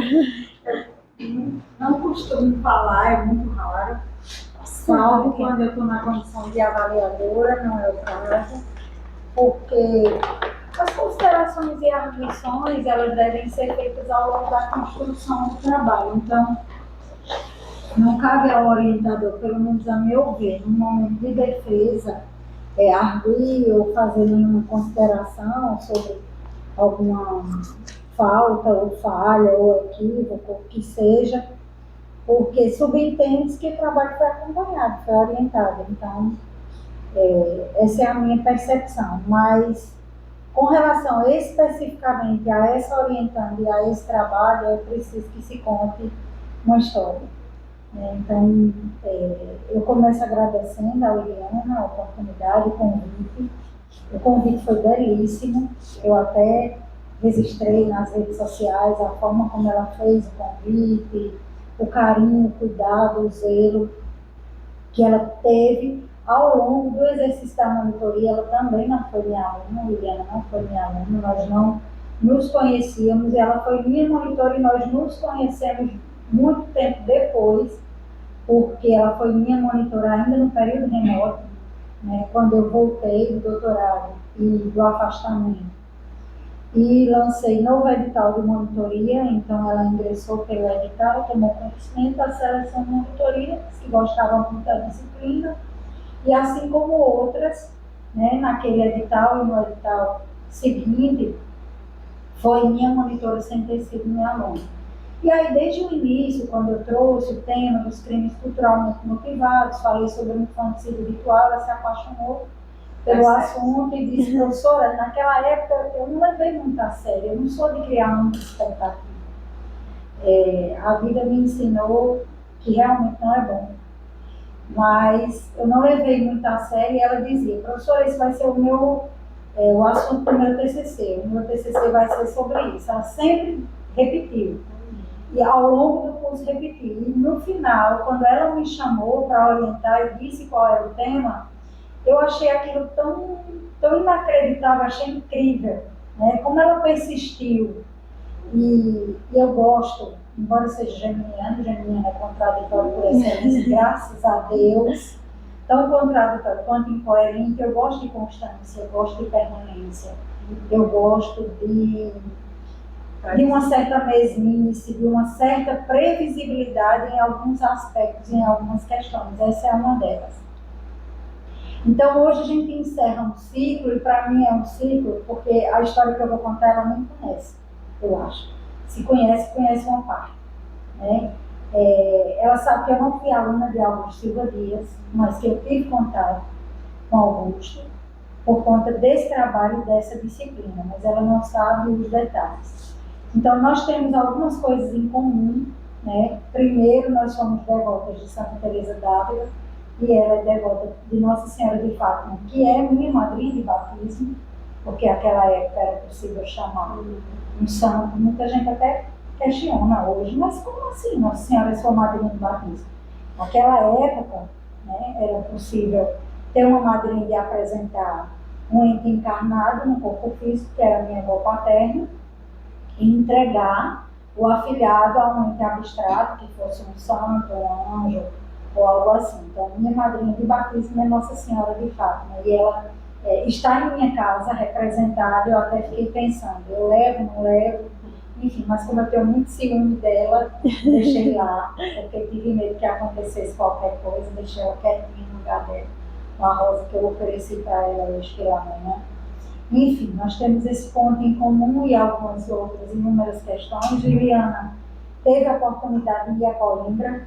Não costumo falar, é muito raro. Salvo quando eu estou na condição de avaliadora, não é o caso, porque as considerações e arguições, elas devem ser feitas ao longo da construção do trabalho. Então, não cabe ao orientador, pelo menos a meu ver, no momento de defesa, arguir ou fazer nenhuma consideração sobre alguma falta ou falha ou equívoco, o que seja, porque subentende-se que o trabalho foi acompanhado, foi orientado. Então, essa é a minha percepção. Mas, com relação especificamente a essa orientanda e a esse trabalho, é preciso que se conte uma história. Então, eu começo agradecendo a Liliana a oportunidade, o convite. O convite foi belíssimo. Eu até registrei nas redes sociais a forma como ela fez o convite, o carinho, o cuidado, o zelo que ela teve ao longo do exercício da monitoria. Ela também não foi minha aluna, Liliana não foi minha aluna, nós não nos conhecíamos, ela foi minha monitora e nós nos conhecemos muito tempo depois, porque ela foi minha monitora ainda no período remoto, né, quando eu voltei do doutorado e do afastamento. E lancei novo edital de monitoria, então ela ingressou pelo edital, tomou conhecimento da seleção de monitoria, que gostavam muito da disciplina, e assim como outras, né, naquele edital e no edital seguinte, foi minha monitora sem ter sido minha aluna. E aí, desde o início, quando eu trouxe o tema dos crimes culturalmente motivados, falei sobre o infanticídio ritual, ela se apaixonou pelo assunto e disse: professora, naquela época eu não levei muito a sério, eu não sou de criar muita expectativa. A vida me ensinou que realmente não é bom. Mas eu não levei muito a sério e ela dizia: professora, esse vai ser o assunto do meu TCC, o meu TCC vai ser sobre isso. Ela sempre repetiu. E ao longo do curso repetiu. E no final, quando ela me chamou para orientar e disse qual era o tema, eu achei aquilo tão inacreditável, achei incrível, né? Como ela persistiu. E eu gosto, embora seja geminiano é contraditório por excelência, graças a Deus, tão contraditório quanto incoerente. Eu gosto de constância, eu gosto de permanência, eu gosto de uma certa mesmice, de uma certa previsibilidade em alguns aspectos, em algumas questões. Essa é uma delas. Então, hoje a gente encerra um ciclo, e para mim é um ciclo, porque a história que eu vou contar ela nem conhece, eu acho. Se conhece, conhece uma parte, né? Ela sabe que eu não fui aluna de Augusto Silva Dias, mas que eu tive contato com Augusto por conta desse trabalho, dessa disciplina, mas ela não sabe os detalhes. Então, nós temos algumas coisas em comum, né? Primeiro, nós somos devotas de Santa Teresa d'Ávila, e ela é devota de Nossa Senhora de Fátima, que é minha madrinha de batismo, porque naquela época era possível chamar um santo. Muita gente até questiona hoje, mas como assim Nossa Senhora é sua madrinha de batismo? Naquela época, né, era possível ter uma madrinha de apresentar um ente encarnado no corpo físico, que era minha avó paterna, e entregar o afilhado a um ente abstrato, que fosse um santo, um anjo, ou algo assim. Então, minha madrinha de batismo é Nossa Senhora de Fátima, e ela está em minha casa representada. Eu até fiquei pensando, eu levo, não levo, enfim, mas como eu tenho muito ciúme dela, deixei lá, porque tive medo que acontecesse qualquer coisa, deixei ela quietinha no lugar dela, uma rosa que eu ofereci para ela hoje pela manhã. Enfim, nós temos esse ponto em comum e algumas outras inúmeras questões. Juliana teve a oportunidade de ir a Coimbra,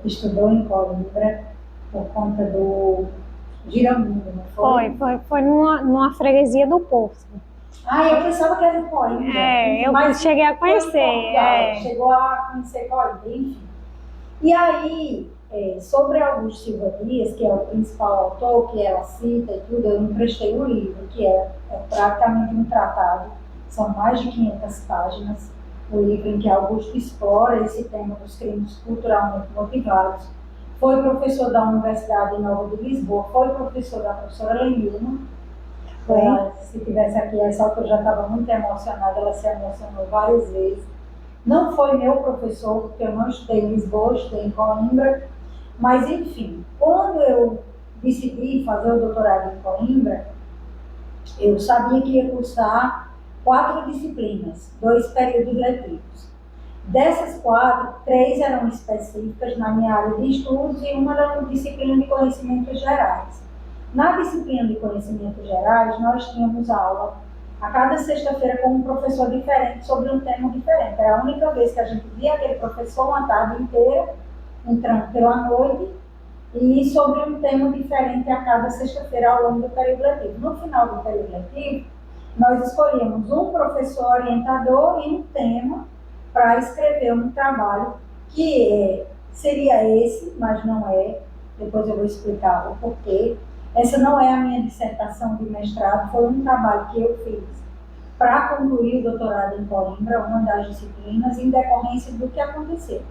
estudou em Coimbra por conta do Giramundo, não foi? Foi numa freguesia do Porto. Eu pensava que era em Coimbra. Eu cheguei a conhecer. Chegou a conhecer Coimbra, enfim. E aí, sobre Augusto Silva Dias, que é o principal autor, que ela cita e tudo, eu emprestei o livro, que é praticamente um tratado, são mais de 500 páginas, o livro em que Augusto explora esse tema dos crimes culturalmente motivados. Foi professor da Universidade Nova de Lisboa, foi professor da professora Lenilma. Se tivesse aqui, essa altura já estava muito emocionada, ela se emocionou várias vezes. Não foi meu professor, porque eu não estudei em Lisboa, estudei em Coimbra, mas enfim, quando eu decidi fazer o doutorado em Coimbra, eu sabia que ia cursar 4 disciplinas, 2 períodos letivos. Dessas 4, 3 eram específicas na minha área de estudos e uma era uma disciplina de conhecimentos gerais. Na disciplina de conhecimentos gerais, nós tínhamos aula a cada sexta-feira com um professor diferente sobre um tema diferente. Era a única vez que a gente via aquele professor uma tarde inteira, entrando pela noite, e sobre um tema diferente a cada sexta-feira ao longo do período letivo. No final do período letivo, nós escolhíamos um professor orientador e um tema para escrever um trabalho que seria esse, mas não é, depois eu vou explicar o porquê. Essa não é a minha dissertação de mestrado, foi um trabalho que eu fiz para concluir o doutorado em Coimbra, uma das disciplinas, em decorrência do que aconteceu.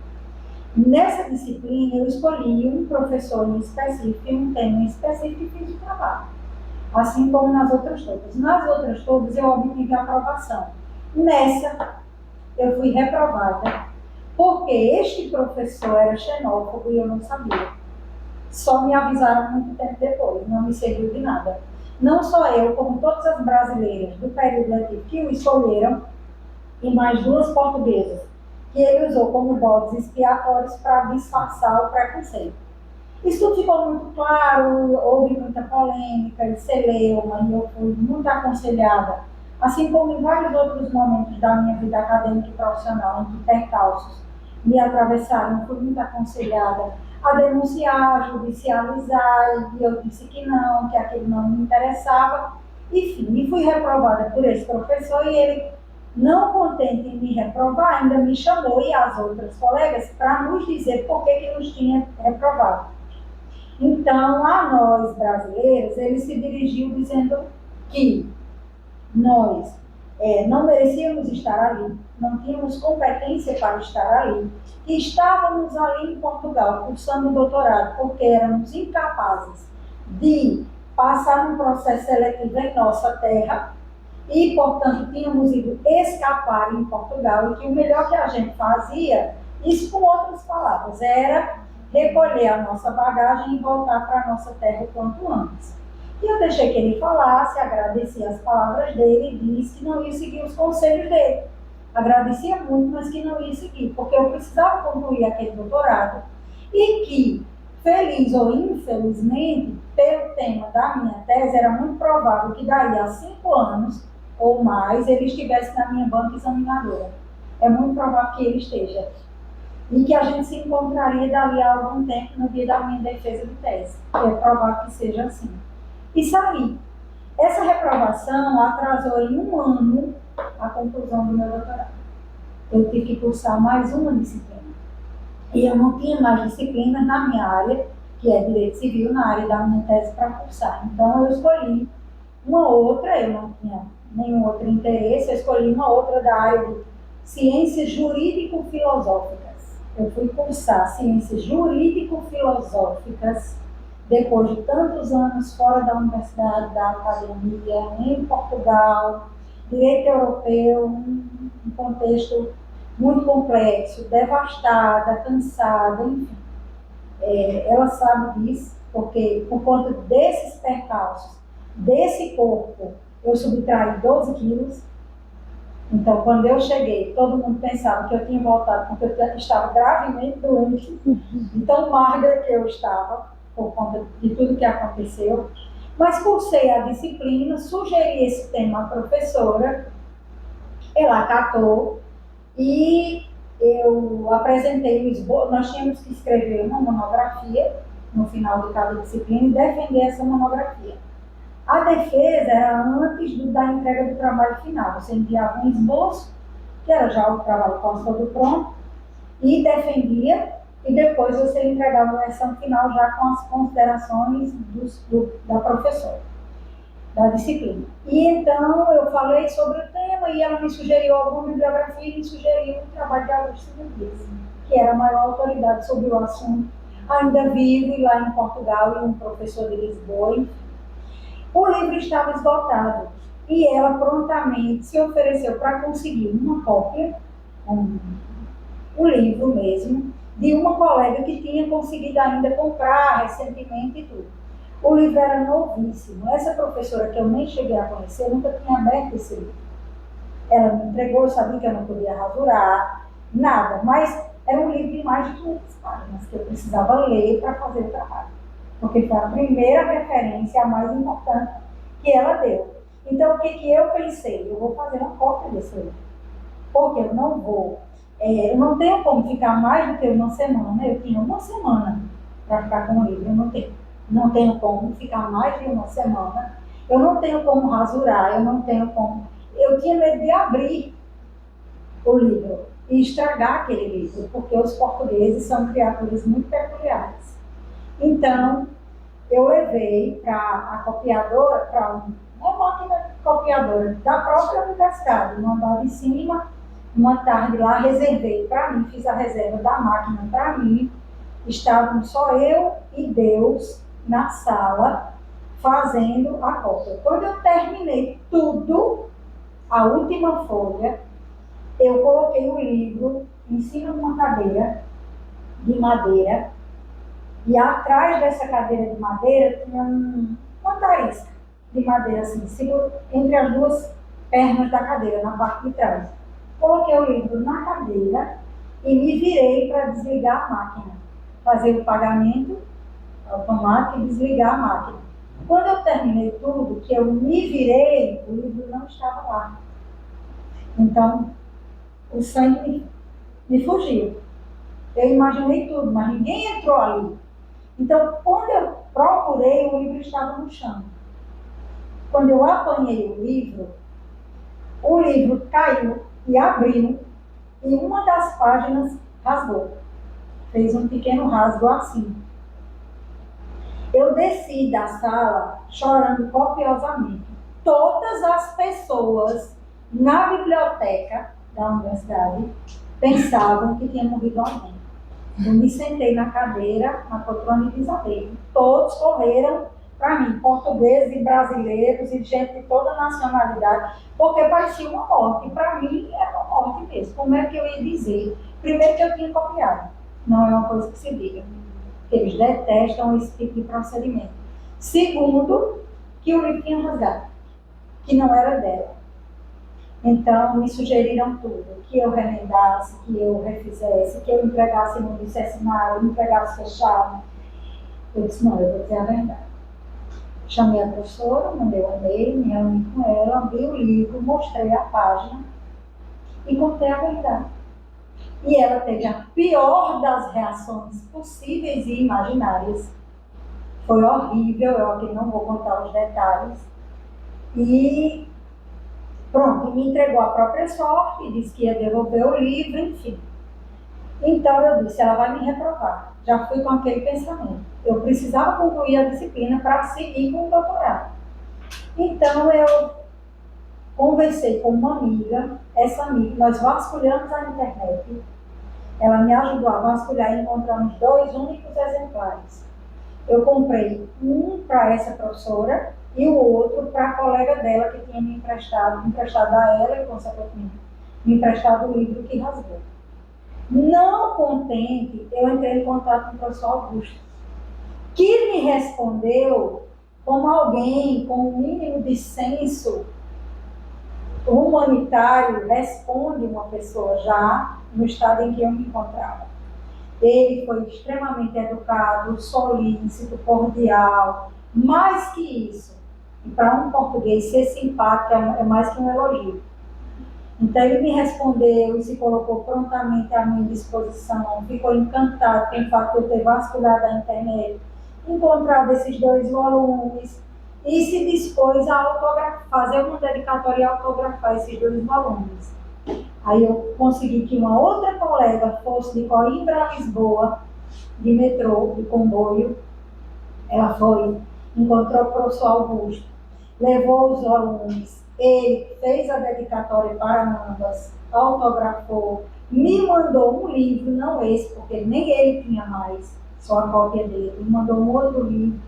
Nessa disciplina, eu escolhi um professor em específico e um tema em específico e fiz o trabalho, assim como nas outras todas. Nas outras todas, eu obtive aprovação. Nessa, eu fui reprovada, porque este professor era xenófobo e eu não sabia. Só me avisaram muito tempo depois, não me serviu de nada. Não só eu, como todas as brasileiras do período letivo que o escolheram, e mais 2 portuguesas, que ele usou como bodes expiatórios para disfarçar o preconceito. Isso tudo ficou muito claro, houve muita polêmica, ele celeuma, e eu fui muito aconselhada, assim como em vários outros momentos da minha vida acadêmica e profissional, em que percalços me atravessaram, fui muito aconselhada a denunciar, judicializar, e eu disse que não, que aquilo não me interessava. Enfim, e fui reprovada por esse professor e ele, não contente em me reprovar, ainda me chamou e as outras colegas para nos dizer por que nos tinha reprovado. Então, a nós brasileiros, ele se dirigiu dizendo que nós não merecíamos estar ali, não tínhamos competência para estar ali, que estávamos ali em Portugal cursando o doutorado porque éramos incapazes de passar um processo seletivo em nossa terra e, portanto, tínhamos ido escapar em Portugal e que o melhor que a gente fazia, isso com outras palavras, era recolher a nossa bagagem e voltar para a nossa terra o quanto antes. E eu deixei que ele falasse, agradeci as palavras dele e disse que não ia seguir os conselhos dele. Agradecia muito, mas que não ia seguir, porque eu precisava concluir aquele doutorado e que, feliz ou infelizmente, pelo tema da minha tese, era muito provável que daí a 5 anos ou mais ele estivesse na minha banca examinadora. É muito provável que ele esteja. E que a gente se encontraria dali a algum tempo no dia da minha defesa de tese. É provável que seja assim. E saí. Essa reprovação atrasou em 1 ano a conclusão do meu doutorado. Eu tive que cursar mais uma disciplina. E eu não tinha mais disciplinas na minha área, que é Direito Civil, na área da minha tese para cursar. Então eu escolhi uma outra, eu não tinha nenhum outro interesse, eu escolhi uma outra da área de Ciências Jurídico-Filosóficas. Eu fui cursar Ciências Jurídico-Filosóficas depois de tantos anos fora da universidade, da academia, em Portugal, direito europeu, um contexto muito complexo, devastada, cansada, enfim. Ela sabe disso, porque por conta desses percalços, desse corpo, eu subtraí 12 quilos. Então, quando eu cheguei, todo mundo pensava que eu tinha voltado porque eu estava gravemente doente, tão magra que eu estava, por conta de tudo que aconteceu. Mas cursei a disciplina, sugeri esse tema à professora, ela acatou e eu apresentei o esboço. Nós tínhamos que escrever uma monografia no final de cada disciplina e defender essa monografia. A defesa era antes da entrega do trabalho final. Você enviava um esboço, que era já o trabalho quase todo pronto, e defendia e depois você entregava a versão final já com as considerações da professora, da disciplina. E então eu falei sobre o tema e ela me sugeriu alguma bibliografia e me sugeriu o trabalho de Augusto Nunes, que era a maior autoridade sobre o assunto, ainda vivo e lá em Portugal, e um professor de Lisboa. O livro estava esgotado e ela prontamente se ofereceu para conseguir uma cópia, o livro mesmo, de uma colega que tinha conseguido ainda comprar recentemente e tudo. O livro era novíssimo. Essa professora, que eu nem cheguei a conhecer, nunca tinha aberto esse livro. Ela me entregou, eu sabia que eu não podia rasurar, nada, mas era um livro de mais de 500 páginas que eu precisava ler para fazer o trabalho, porque foi a primeira referência, a mais importante que ela deu. Então, o que eu pensei? Eu vou fazer uma cópia desse livro, porque eu eu não tenho como ficar mais do que uma semana. Eu tinha uma semana para ficar com o livro, eu não tenho como ficar mais de uma semana, eu não tenho como rasurar, eu tinha medo de abrir o livro e estragar aquele livro, porque os portugueses são criaturas muito peculiares. Então, eu levei para a copiadora, para uma máquina copiadora da própria universidade, no andar de cima. Uma tarde lá, reservei para mim, fiz a reserva da máquina para mim. Estavam só eu e Deus na sala fazendo a cópia. Quando eu terminei tudo, a última folha, eu coloquei o livro em cima de uma cadeira de madeira, e atrás dessa cadeira de madeira tinha uma tarisca de madeira assim, entre as duas pernas da cadeira, na parte de trás. Coloquei o livro na cadeira e me virei para desligar a máquina, fazer o pagamento automático e desligar a máquina. Quando eu terminei tudo, que eu me virei, o livro não estava lá. Então, o sangue me fugiu. Eu imaginei tudo, mas ninguém entrou ali. Então, quando eu procurei, o livro estava no chão. Quando eu apanhei o livro caiu e abriu, e uma das páginas rasgou. Fez um pequeno rasgo assim. Eu desci da sala chorando copiosamente. Todas as pessoas na biblioteca da universidade pensavam que tinha morrido alguém. Eu me sentei na cadeira, na poltrona e desabei. Todos correram para mim, portugueses e brasileiros e gente de toda nacionalidade, porque parecia uma morte. Para mim era uma morte mesmo. Como é que eu ia dizer? Primeiro, que eu tinha copiado. Não é uma coisa que se diga. Eles detestam esse tipo de procedimento. Segundo, que o livro tinha rasgado, que não era dela. Então, me sugeriram tudo, que eu remendasse, que eu refizesse, que eu entregasse e não dissesse nada, eu entregasse fechado. Eu disse, não, eu vou dizer a verdade. Chamei a professora, mandei um e-mail, me reuni com ela, abri o livro, mostrei a página e contei a verdade. E ela teve a pior das reações possíveis e imaginárias. Foi horrível, eu aqui não vou contar os detalhes. E pronto, me entregou a própria sorte, disse que ia devolver o livro, enfim. Então eu disse, ela vai me reprovar. Já fui com aquele pensamento. Eu precisava concluir a disciplina para seguir com o doutorado. Então eu conversei com uma amiga, essa amiga, nós vasculhamos a internet, ela me ajudou a vasculhar e encontramos 2 únicos exemplares. Eu comprei um para essa professora e o outro para a colega dela que tinha me emprestado a ela e, consequentemente, me emprestado o livro que rasgou. Não contente, eu entrei em contato com o professor Augusto, que me respondeu como alguém com o mínimo de senso humanitário responde uma pessoa já no estado em que eu me encontrava. Ele foi extremamente educado, solícito, cordial, mais que isso. E para um português ser simpático é mais que um elogio. Então ele me respondeu e se colocou prontamente à minha disposição, ficou encantado com o fato de eu ter vasculhado a internet, encontrado esses 2 volumes e se dispôs a fazer uma dedicatória e autografar esses 2 volumes. Aí eu consegui que uma outra colega fosse de Coimbra a Lisboa de metrô, de comboio. Ela foi, encontrou o professor Augusto, levou os alunos, ele fez a dedicatória para ambas, autografou, me mandou um livro, não esse, porque nem ele tinha mais, só a cópia dele, me mandou um outro livro,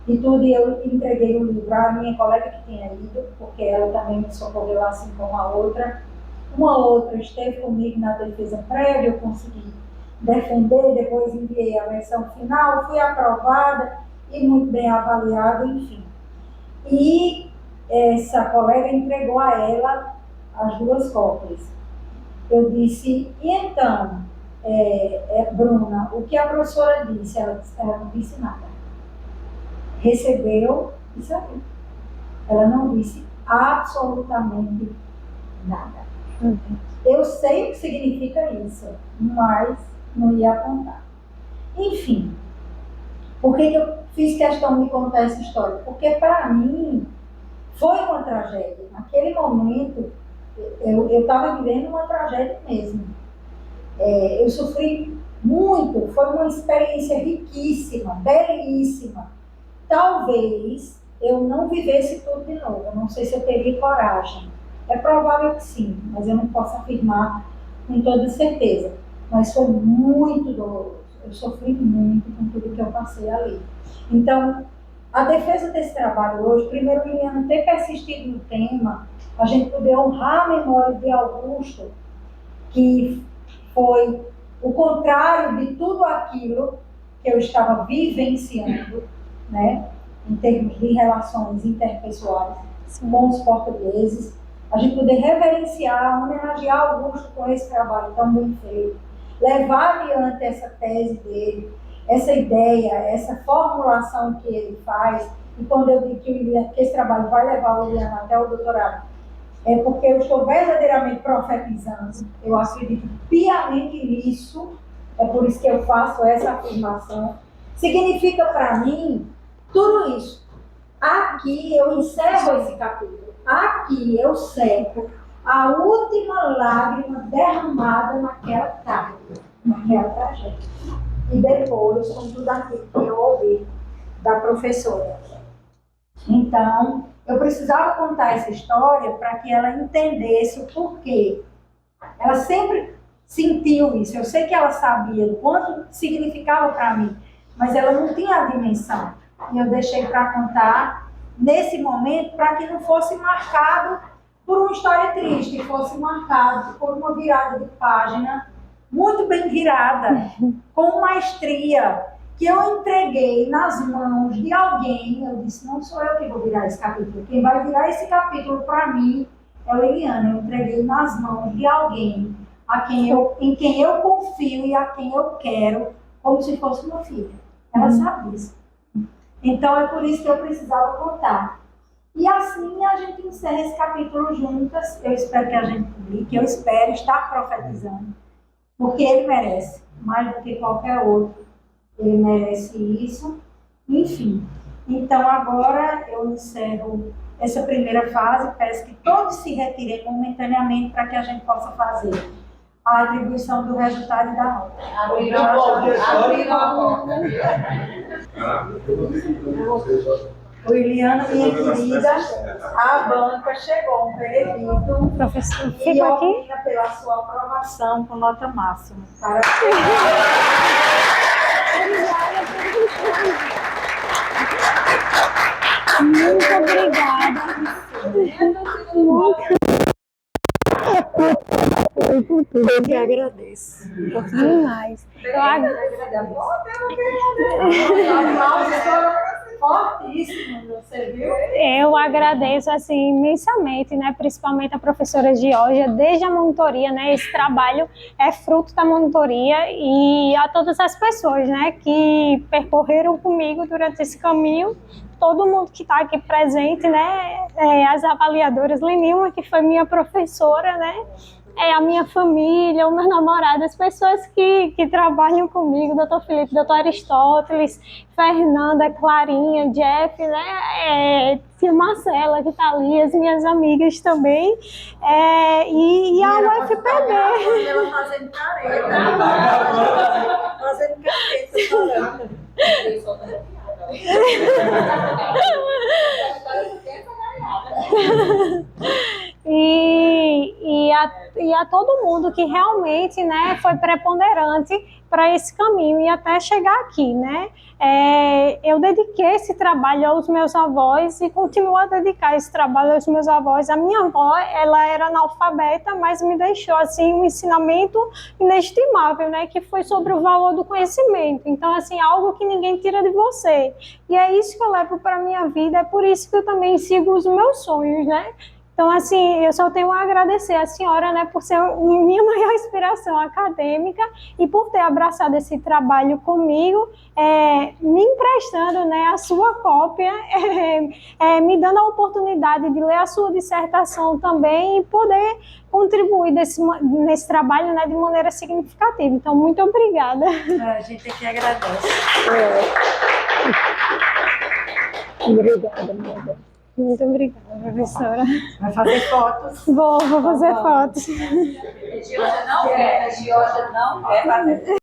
e tudo, e eu entreguei o livro à minha colega que tinha ido, porque ela também me socorreu assim como a outra. Uma outra esteve comigo na defesa prévia, eu consegui defender, depois enviei a versão final, fui aprovada e muito bem avaliada, enfim. E essa colega entregou a ela as 2 cópias. Eu disse, e então, Bruna, o que a professora disse? Ela não disse nada. Recebeu e saiu. Ela não disse absolutamente nada. Eu sei o que significa isso, mas não ia apontar. Enfim, por que eu fiz questão de contar essa história? Porque para mim foi uma tragédia. Naquele momento, eu estava vivendo uma tragédia mesmo. Eu sofri muito, foi uma experiência riquíssima, belíssima. Talvez eu não vivesse tudo de novo, eu não sei se eu teria coragem. É provável que sim, mas eu não posso afirmar com toda certeza. Mas foi muito doloroso, eu sofri muito com tudo que eu passei ali. Então, a defesa desse trabalho hoje, primeiro, Liliana, ter persistido no tema, a gente poder honrar a memória de Augusto, que foi o contrário de tudo aquilo que eu estava vivenciando, né, em termos de relações interpessoais com os portugueses, a gente poder reverenciar, homenagear Augusto com esse trabalho tão bem feito, levar adiante essa tese dele, essa ideia, essa formulação que ele faz, e quando eu digo que esse trabalho vai levar o Liliana até o doutorado, é porque eu estou verdadeiramente profetizando, eu acredito piamente nisso, é por isso que eu faço essa afirmação. Significa para mim tudo isso. Aqui eu encerro esse capítulo, aqui eu seco a última lágrima derramada naquela tarde, naquela tragédia. E depois, com tudo aquilo que eu ouvi da professora. Então, eu precisava contar essa história para que ela entendesse o porquê. Ela sempre sentiu isso. Eu sei que ela sabia o quanto significava para mim, mas ela não tinha a dimensão. E eu deixei para contar nesse momento para que não fosse marcado por uma história triste, fosse marcado por uma virada de página muito bem virada, com maestria, que eu entreguei nas mãos de alguém. Eu disse, não sou eu que vou virar esse capítulo, quem vai virar esse capítulo para mim é a Liliana. Eu entreguei nas mãos de alguém em quem eu confio e a quem eu quero, como se fosse uma filha. Ela sabe disso. Então é por isso que eu precisava contar. E assim a gente encerra esse capítulo juntas. Eu espero que a gente publique, eu espero estar profetizando, porque ele merece, mais do que qualquer outro, ele merece isso. Enfim, então agora eu encerro essa primeira fase, peço que todos se retirem momentaneamente para que a gente possa fazer a atribuição do resultado e da nota. Liliana, minha querida, a banca chegou um veredito. Professor, E fica aqui. opina pela sua aprovação com nota máxima. Parabéns. Muito obrigada. Eu que agradeço. Demais. Fortíssimo, você viu? Eu agradeço assim imensamente, né, principalmente a professora Georgia, desde a monitoria, né, esse trabalho é fruto da monitoria, e a todas as pessoas, né, que percorreram comigo durante esse caminho, todo mundo que está aqui presente, né, as avaliadoras, Lenilma, que foi minha professora, né, a minha família, o meu namorado, as pessoas que trabalham comigo, Dr. Felipe, Dr. Aristóteles, Fernanda, Clarinha, Jeff, né, tia Marcela, que está ali, as minhas amigas também, e a UFPB. Ela fazendo careta. fazendo capeta, chorando. Eu sou da E a todo mundo que realmente, né, foi preponderante para esse caminho e até chegar aqui, né? Eu dediquei esse trabalho aos meus avós e continuo a dedicar esse trabalho aos meus avós. A minha avó, ela era analfabeta, mas me deixou assim um ensinamento inestimável, né? Que foi sobre o valor do conhecimento. Então, assim, algo que ninguém tira de você. E é isso que eu levo para a minha vida, é por isso que eu também sigo os meus sonhos, né? Então, assim, eu só tenho a agradecer à senhora, né, por ser minha maior inspiração acadêmica e por ter abraçado esse trabalho comigo, me emprestando, né, a sua cópia, me dando a oportunidade de ler a sua dissertação também e poder contribuir nesse trabalho, né, de maneira significativa. Então, muito obrigada. A gente aqui agradece. Obrigada, minha Deus. Muito obrigada, professora. Vai fazer fotos. Vou fazer fotos. Georgia não quer fazer.